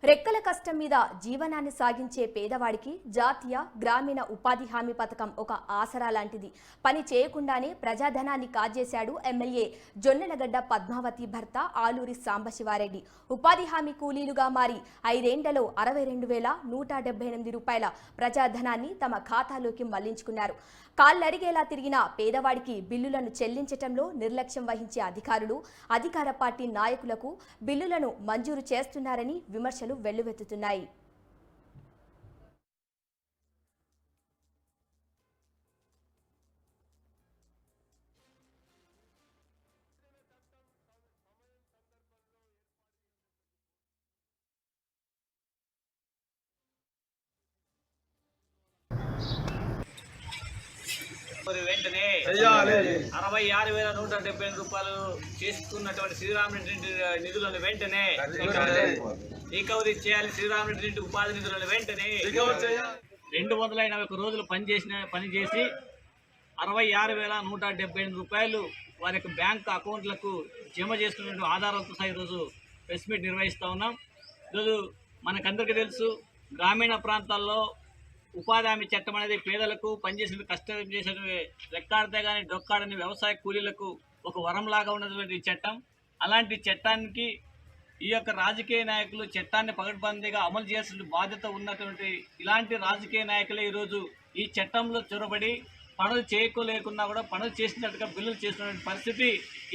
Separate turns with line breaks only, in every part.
రెక్కల కష్టం మీద జీవనాన్ని సాగించే పేదవాడికి జాతీయ గ్రామీణ ఉపాధి హామీ పథకం ఒక ఆసరా లాంటిది. పని చేయకుండానే ప్రజాధనాన్ని కాజేశాడు ఎమ్మెల్యే జొన్నలగడ్డ పద్మావతి భర్త ఆలూరి సాంబశివారెడ్డి. ఉపాధి హామీ కూలీలుగా మారి 5 ఏళ్లలో 62,178 రూపాయల ప్రజాధనాన్ని తమ ఖాతాలోకి మళ్లించుకున్నారు. కాళ్లరిగేలా తిరిగిన పేదవాడికి బిల్లులను చెల్లించటంలో నిర్లక్ష్యం వహించే అధికారులు, అధికార పార్టీ నాయకులకు బిల్లులను మంజూరు చేస్తున్నారని విమర్శలు వెల్లువెత్తుతున్నాయి.
వెంటనే 66,178 రూపాయలు చేసుకున్నటువంటి శ్రీరామరెడ్డి నిధులను వెంటనే రికవరీ చేయాలి. శ్రీరామరెడ్డి రెడ్డి ఉపాధి నిధులను వెంటనే 281 రోజులు పనిచేసి 66,178 రూపాయలు వారి యొక్క బ్యాంక్ అకౌంట్లకు జమ చేసుకున్నటువంటి ఆధారాలతో సహా ఈరోజు ప్రెస్ మీట్ నిర్వహిస్తూ ఉన్నాం. ఈరోజు మనకందరికీ తెలుసు, గ్రామీణ ప్రాంతాల్లో ఉపాధి హామీ చట్టం అనేది పేదలకు పనిచేసిన కష్టం చేసే రెక్కాడితే కానీ డొక్కాడని వ్యవసాయ కూలీలకు ఒక వరంలాగా ఉన్నటువంటి చట్టం. అలాంటి చట్టానికి ఈ యొక్క రాజకీయ నాయకులు చట్టాన్ని పకడ్బందీగా అమలు చేయాల్సిన బాధ్యత ఉన్నటువంటి ఇలాంటి రాజకీయ నాయకులే ఈరోజు ఈ చట్టంలో చొరబడి పనులు చేయలేకున్నా కూడా పనులు చేసినట్టుగా బిల్లులు చేసినటువంటి పరిస్థితి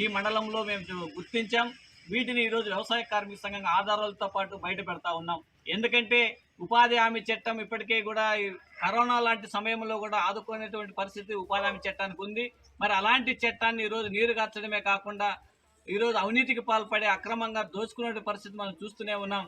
ఈ మండలంలో మేము గుర్తించాం. వీటిని ఈరోజు వ్యవసాయ కార్మిక సంఘం ఆధారాలతో పాటు బయట పెడతా ఉన్నాం. ఎందుకంటే ఉపాధి హామీ చట్టం ఇప్పటికే కూడా కరోనా లాంటి సమయంలో కూడా ఆదుకునేటువంటి పరిస్థితి ఉపాధి హామీ చట్టానికి ఉంది. మరి అలాంటి చట్టాన్ని ఈరోజు నీరుగార్చడమే కాకుండా ఈరోజు అవినీతికి పాల్పడే అక్రమంగా దోచుకునే పరిస్థితి మనం చూస్తూనే ఉన్నాం.